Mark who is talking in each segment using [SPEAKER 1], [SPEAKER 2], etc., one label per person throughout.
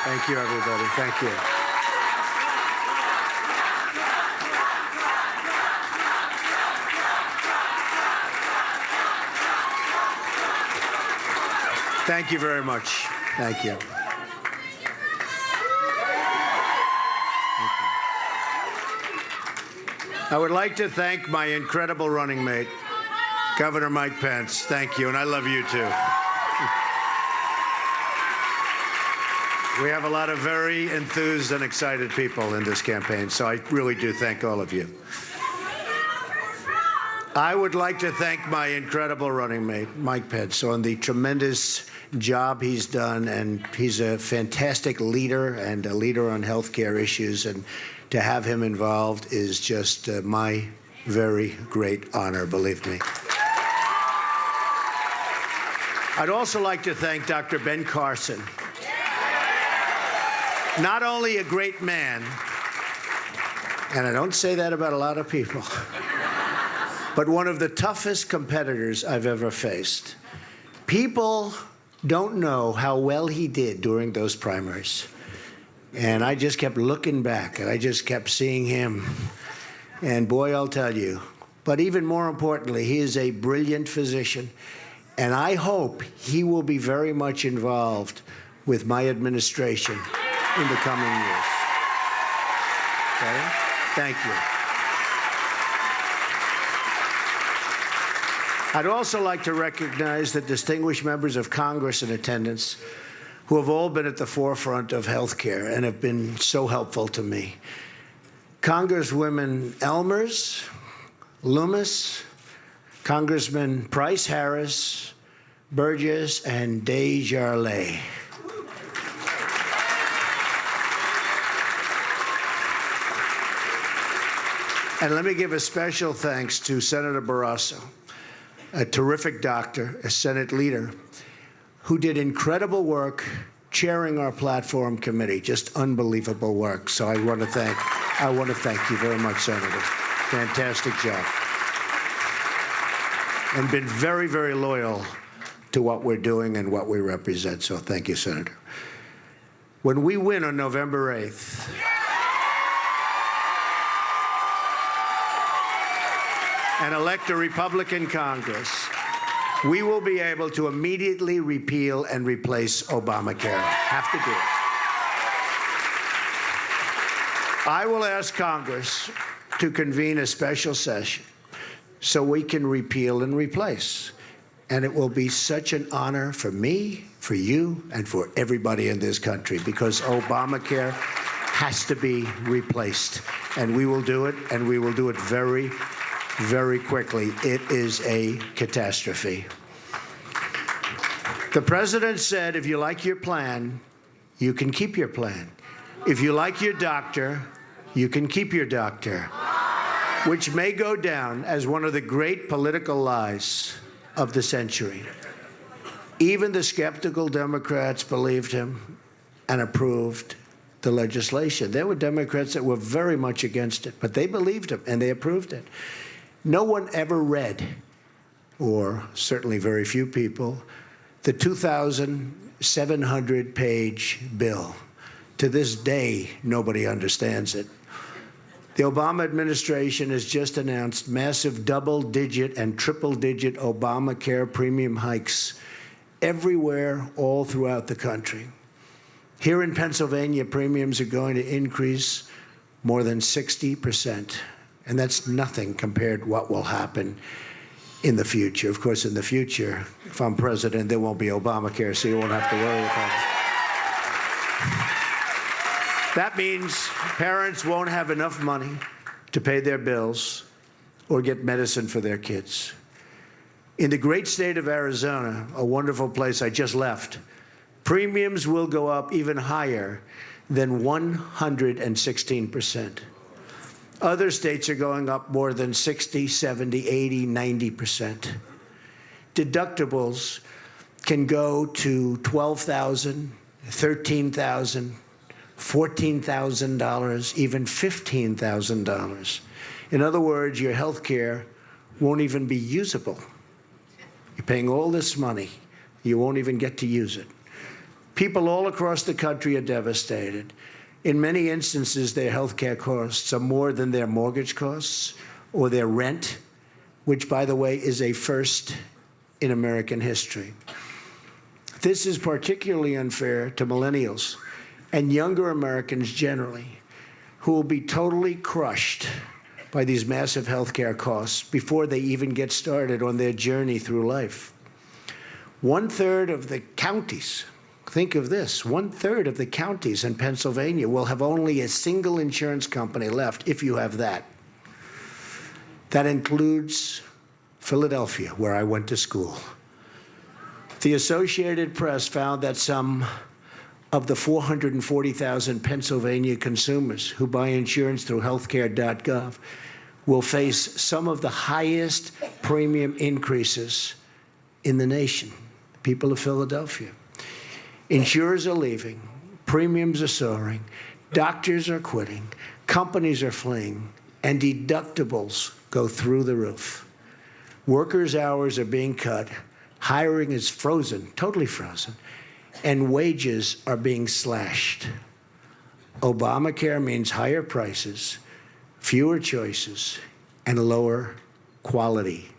[SPEAKER 1] Thank you, everybody. Thank you. Thank you very much. Thank you. I would like to thank my incredible running mate, Governor Mike Pence. Thank you, and I love you too. We have a lot of very enthused and excited people in this campaign, so I really do thank all of you. I would like to thank my incredible running mate, Mike Pence, on the tremendous job he's done, and he's a fantastic leader and a leader on health care issues, and to have him involved is just my very great honor, believe me. I'd also like to thank Dr. Ben Carson. Not only a great man, and I don't say that about a lot of people, but one of the toughest competitors I've ever faced. People don't know how well he did during those primaries. And I just kept looking back, and I just kept seeing him. And boy, I'll tell you. But even more importantly, he is a brilliant physician. And I hope he will be very much involved with my administration in the coming years. Okay? Thank you. I'd also like to recognize the distinguished members of Congress in attendance who have all been at the forefront of health care and have been so helpful to me. Congresswomen Elmers, Loomis, Congressman Price Harris, Burgess, and Desjarlais. And let me give a special thanks to Senator Barrasso, a terrific doctor, a Senate leader, who did incredible work chairing our platform committee, just unbelievable work. So I want to thank you very much, Senator. Fantastic job. And been very, very loyal to what we're doing and what we represent. So thank you, Senator. When we win on November 8th, and elect a Republican Congress, we will be able to immediately repeal and replace Obamacare. Have to do it. I will ask Congress to convene a special session so we can repeal and replace. And it will be such an honor for me, for you, and for everybody in this country, because Obamacare has to be replaced. And we will do it, and we will do it very, very quickly. It is a catastrophe. The president said, if you like your plan, you can keep your plan. If you like your doctor, you can keep your doctor, which may go down as one of the great political lies of the century. Even the skeptical Democrats believed him and approved the legislation. There were Democrats that were very much against it, but they believed him and they approved it. No one ever read, or certainly very few people, the 2,700-page bill. To this day, nobody understands it. The Obama administration has just announced massive double-digit and triple-digit Obamacare premium hikes everywhere, all throughout the country. Here in Pennsylvania, premiums are going to increase more than 60%. And that's nothing compared to what will happen in the future. Of course, in the future, if I'm president, there won't be Obamacare, so you won't have to worry about it. That means parents won't have enough money to pay their bills or get medicine for their kids. In the great state of Arizona, a wonderful place I just left, premiums will go up even higher than 116%. Other states are going up more than 60, 70, 80, 90%. Deductibles can go to $12,000, $13,000, $14,000, even $15,000. In other words, your health care won't even be usable. You're paying all this money. You won't even get to use it. People all across the country are devastated. In many instances, their health care costs are more than their mortgage costs or their rent, which, by the way, is a first in American history. This is particularly unfair to millennials and younger Americans generally, who will be totally crushed by these massive health care costs before they even get started on their journey through life. 1/3 of the counties, think of this, 1/3 of the counties in Pennsylvania will have only a single insurance company left, if you have that. That includes Philadelphia, where I went to school. The Associated Press found that some of the 440,000 Pennsylvania consumers who buy insurance through healthcare.gov will face some of the highest premium increases in the nation. People of Philadelphia. Insurers are leaving, premiums are soaring, doctors are quitting, companies are fleeing, and deductibles go through the roof. Workers' hours are being cut, hiring is frozen, totally frozen, and wages are being slashed. Obamacare means higher prices, fewer choices, and lower quality.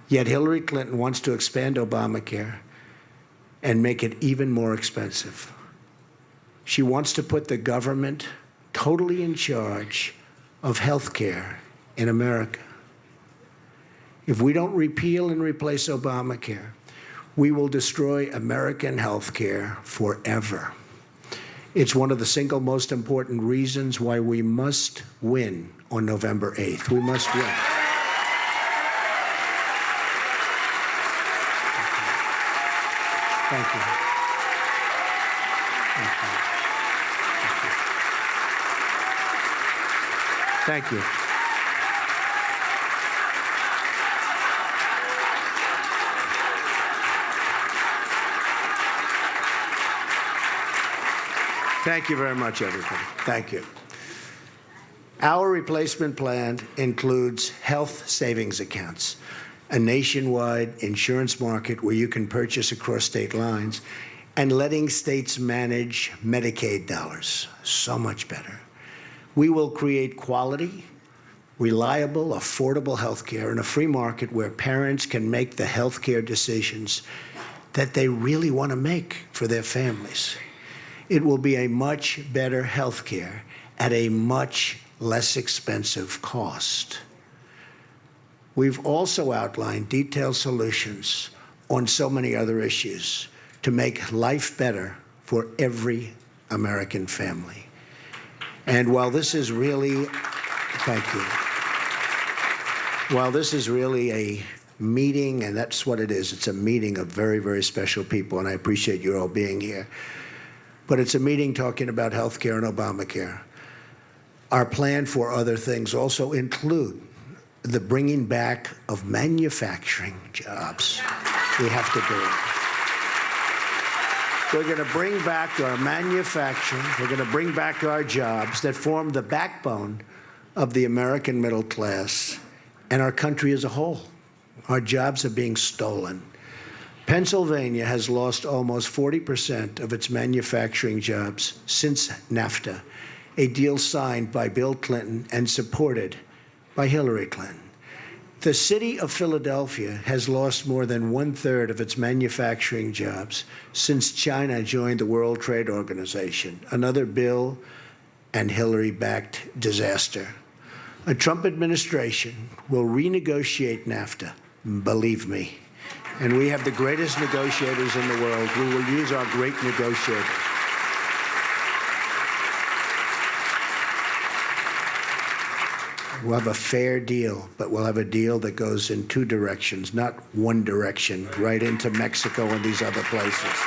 [SPEAKER 1] Yet Hillary Clinton wants to expand Obamacare and make it even more expensive. She wants to put the government totally in charge of health care in America. If we don't repeal and replace Obamacare, we will destroy American health care forever. It's one of the single most important reasons why we must win on November 8th. We must win. Thank you. Thank you. Thank you. Thank you very much, everybody. Thank you. Our replacement plan includes health savings accounts, a nationwide insurance market where you can purchase across state lines, and letting states manage Medicaid dollars. So much better. We will create quality, reliable, affordable health care in a free market where parents can make the health care decisions that they really want to make for their families. It will be a much better health care at a much less expensive cost. We've also outlined detailed solutions on so many other issues to make life better for every American family. And while this is really, thank you. While this is really a meeting, and that's what it is, it's a meeting of very, very special people, and I appreciate you all being here. But it's a meeting talking about health care and Obamacare. Our plan for other things also include the bringing back of manufacturing jobs. We have to do it. We're going to bring back our manufacturing. We're going to bring back our jobs that form the backbone of the American middle class and our country as a whole. Our jobs are being stolen. Pennsylvania has lost almost 40% of its manufacturing jobs since NAFTA, a deal signed by Bill Clinton and supported by Hillary Clinton. The city of Philadelphia has lost more than 1/3 of its manufacturing jobs since China joined the World Trade Organization, another Bill and Hillary-backed disaster. A Trump administration will renegotiate NAFTA, believe me. And we have the greatest negotiators in the world. We will use our great negotiators. We'll have a fair deal, but we'll have a deal that goes in two directions, not one direction, right into Mexico and these other places.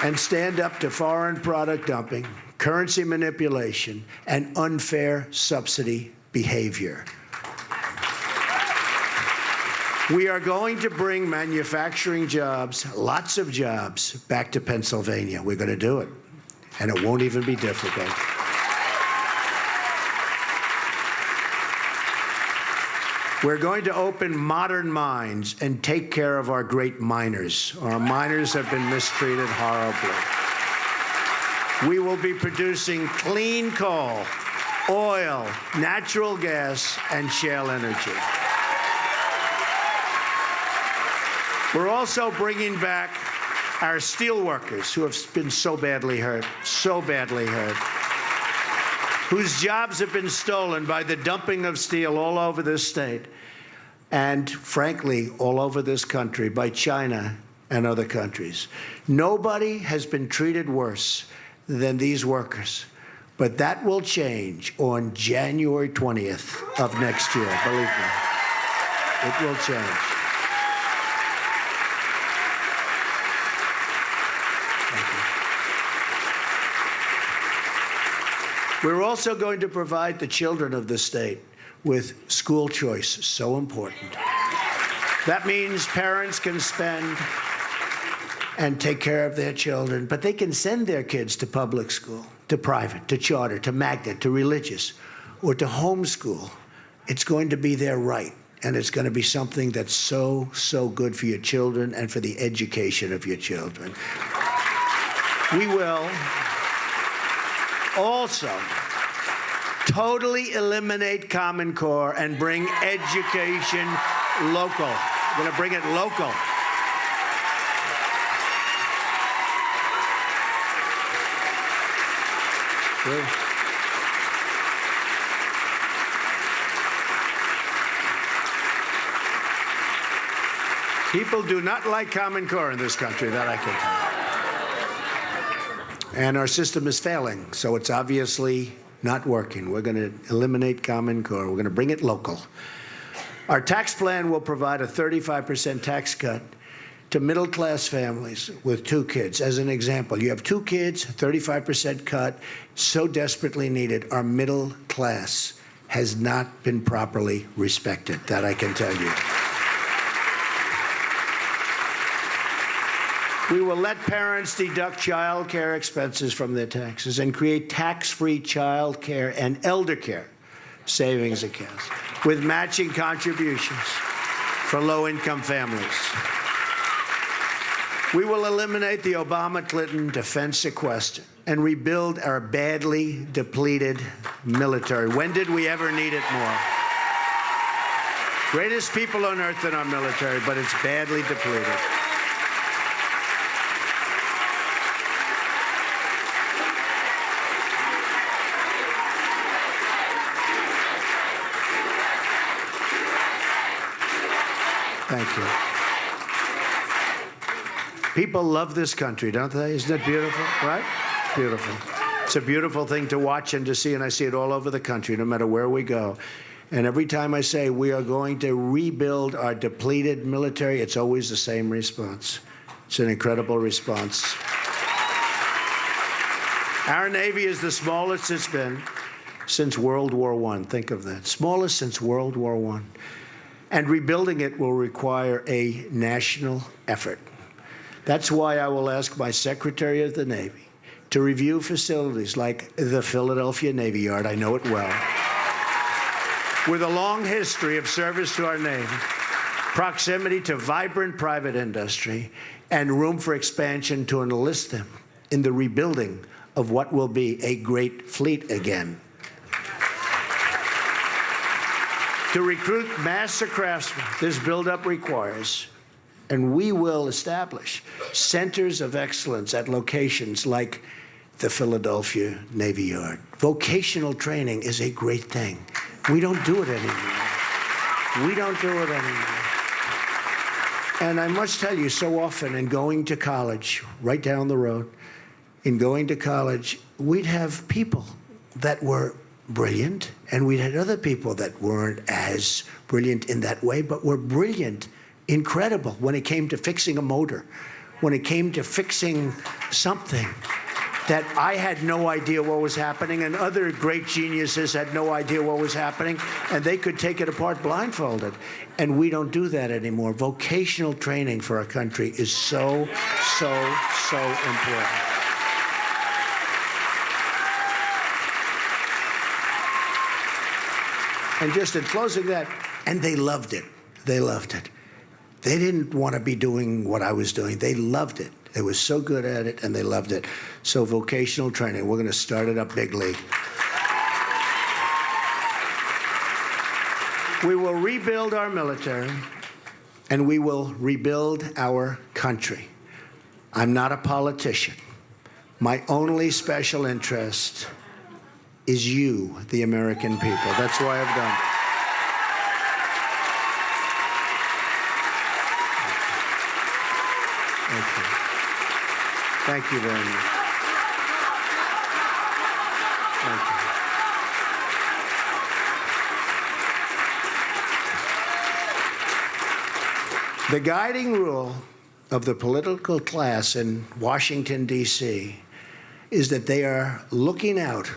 [SPEAKER 1] And stand up to foreign product dumping, currency manipulation, and unfair subsidy behavior. We are going to bring manufacturing jobs, lots of jobs, back to Pennsylvania. We're going to do it, and it won't even be difficult. We're going to open modern mines and take care of our great miners. Our miners have been mistreated horribly. We will be producing clean coal, oil, natural gas, and shale energy. We're also bringing back our steel workers who have been so badly hurt, whose jobs have been stolen by the dumping of steel all over this state and, frankly, all over this country by China and other countries. Nobody has been treated worse than these workers. But that will change on January 20th of next year, believe me. It will change. We're also going to provide the children of the state with school choice, so important. That means parents can spend and take care of their children, but they can send their kids to public school, to private, to charter, to magnet, to religious, or to homeschool. It's going to be their right, and it's going to be something that's so, so good for your children and for the education of your children. We will also totally eliminate Common Core and bring education local. We're going to bring it local. Good. People do not like Common Core in this country, that I can tell you. And our system is failing, so it's obviously not working. We're going to eliminate Common Core. We're going to bring it local. Our tax plan will provide a 35% tax cut to middle-class families with 2 kids. As an example, you have 2 kids, 35% cut, so desperately needed. Our middle class has not been properly respected, that I can tell you. We will let parents deduct child care expenses from their taxes and create tax-free child care and elder care savings accounts with matching contributions for low-income families. We will eliminate the Obama-Clinton defense sequester and rebuild our badly depleted military. When did we ever need it more? Greatest people on earth in our military, but it's badly depleted. Thank you. People love this country, don't they? Isn't it beautiful, right? It's beautiful. It's a beautiful thing to watch and to see, and I see it all over the country, no matter where we go. And every time I say we are going to rebuild our depleted military, it's always the same response. It's an incredible response. Our Navy is the smallest it's been since World War I. Think of that. Smallest since World War I. And rebuilding it will require a national effort. That's why I will ask my Secretary of the Navy to review facilities like the Philadelphia Navy Yard, I know it well, with a long history of service to our Navy, proximity to vibrant private industry, and room for expansion to enlist them in the rebuilding of what will be a great fleet again. To recruit master craftsmen, this buildup requires, and we will establish, centers of excellence at locations like the Philadelphia Navy Yard. Vocational training is a great thing. We don't do it anymore. We don't do it anymore. And I must tell you, so often in going to college, right down the road, in going to college, we'd have people that were brilliant, and we'd had other people that weren't as brilliant in that way, but were brilliant, incredible when it came to fixing a motor, when it came to fixing something that I had no idea what was happening, and other great geniuses had no idea what was happening, and they could take it apart blindfolded. And we don't do that anymore. Vocational training for our country is so, so, so important. And just in closing that, And they loved it. They loved it. They didn't want to be doing what I was doing. They loved it. They were so good at it, and they loved it. So vocational training, we're going to start it up big league. We will rebuild our military, and we will rebuild our country. I'm not a politician. My only special interest is you, the American people. That's why I've done it. Thank you. Thank you very much. Thank you. The guiding rule of the political class in Washington, D.C., is that they are looking out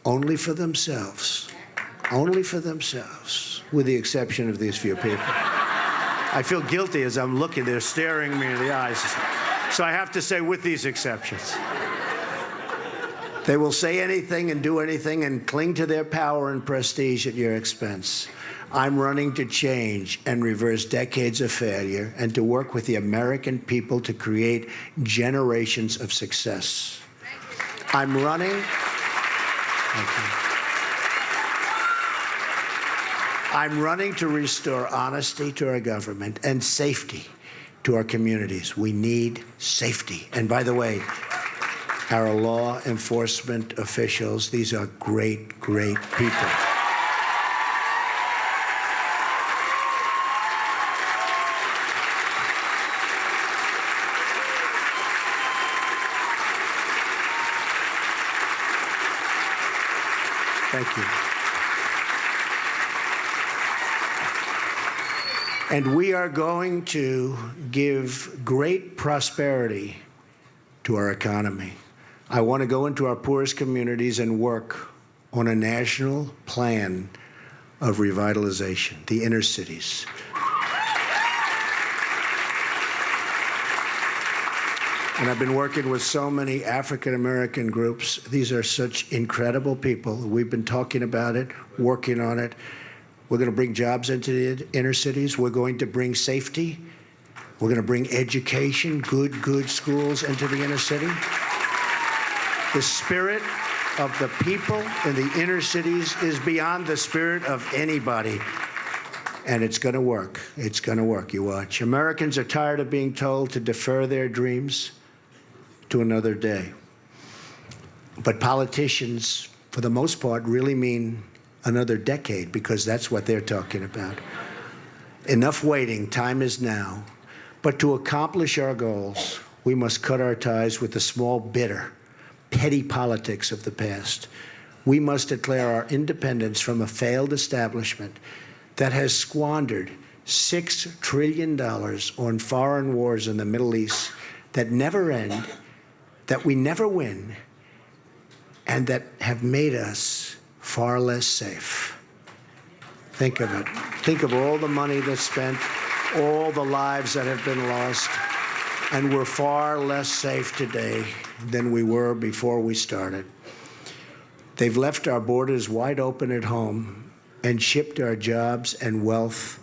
[SPEAKER 1] only for themselves, with the exception of these few people. I feel guilty as I'm looking, they're staring me in the eyes. So I have to say, with these exceptions. They will say anything and do anything and cling to their power and prestige at your expense. I'm running to change and reverse decades of failure and to work with the American people to create generations of success. I'm running. Thank you. I'm running to restore honesty to our government and safety to our communities. We need safety. And by the way, our law enforcement officials, these are great, great people. Thank you. And we are going to give great prosperity to our economy. I want to go into our poorest communities and work on a national plan of revitalization, the inner cities. And I've been working with so many African-American groups. These are such incredible people. We've been talking about it, working on it. We're going to bring jobs into the inner cities. We're going to bring safety. We're going to bring education, good schools into the inner city. The spirit of the people in the inner cities is beyond the spirit of anybody. And it's going to work. It's going to work. You watch. Americans are tired of being told to defer their dreams to another day. But politicians, for the most part, really mean another decade, because that's what they're talking about. Enough waiting. Time is now. But to accomplish our goals, we must cut our ties with the small, bitter, petty politics of the past. We must declare our independence from a failed establishment that has squandered $6 trillion on foreign wars in the Middle East that never end, that we never win, and that have made us far less safe. Think of it. Think of all the money that's spent, all the lives that have been lost, and we're far less safe today than we were before we started. They've left our borders wide open at home and shipped our jobs and wealth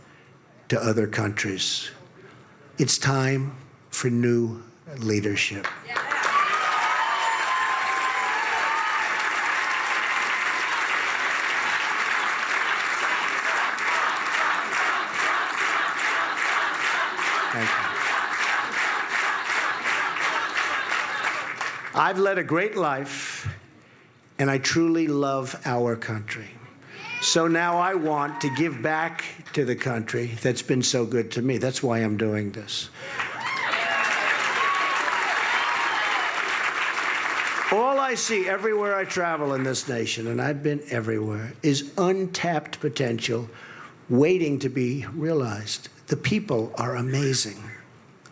[SPEAKER 1] to other countries. It's time for new leadership. Thank you. I've led a great life, and I truly love our country. So now I want to give back to the country that's been so good to me. That's why I'm doing this. All I see everywhere I travel in this nation, and I've been everywhere, is untapped potential waiting to be realized. The people are amazing.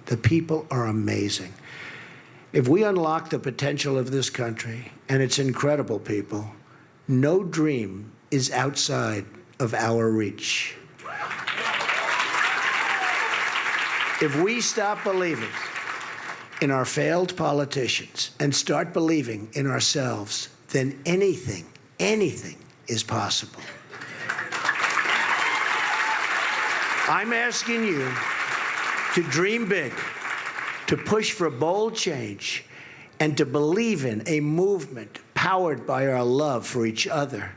[SPEAKER 1] The people are amazing. If we unlock the potential of this country and its incredible people, no dream is outside of our reach. If we stop believing in our failed politicians and start believing in ourselves, then anything is possible. I'm asking you to dream big, to push for bold change, and to believe in a movement powered by our love for each other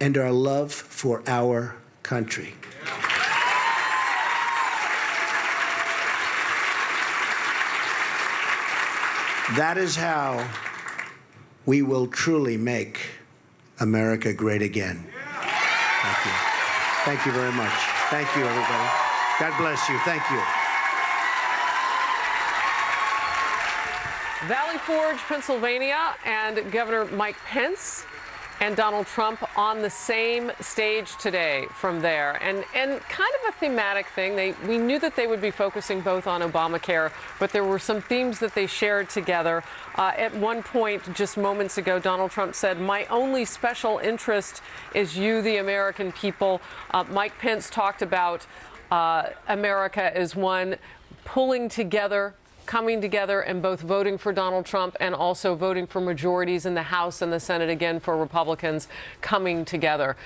[SPEAKER 1] and our love for our country. That is how we will truly make America great again. Thank you. Thank you very much. Thank you, everybody. God bless you. Thank you.
[SPEAKER 2] Valley Forge, Pennsylvania, and Governor Mike Pence and Donald Trump on the same stage today from there. And kind of a thematic thing. We knew that they would be focusing both on Obamacare, but there were some themes that they shared together. At one point, just moments ago, Donald Trump said, "My only special interest is you, the American people." Mike Pence talked about America as one pulling together, coming together, and both voting for Donald Trump and also voting for majorities in the House and the Senate, again, for Republicans coming together.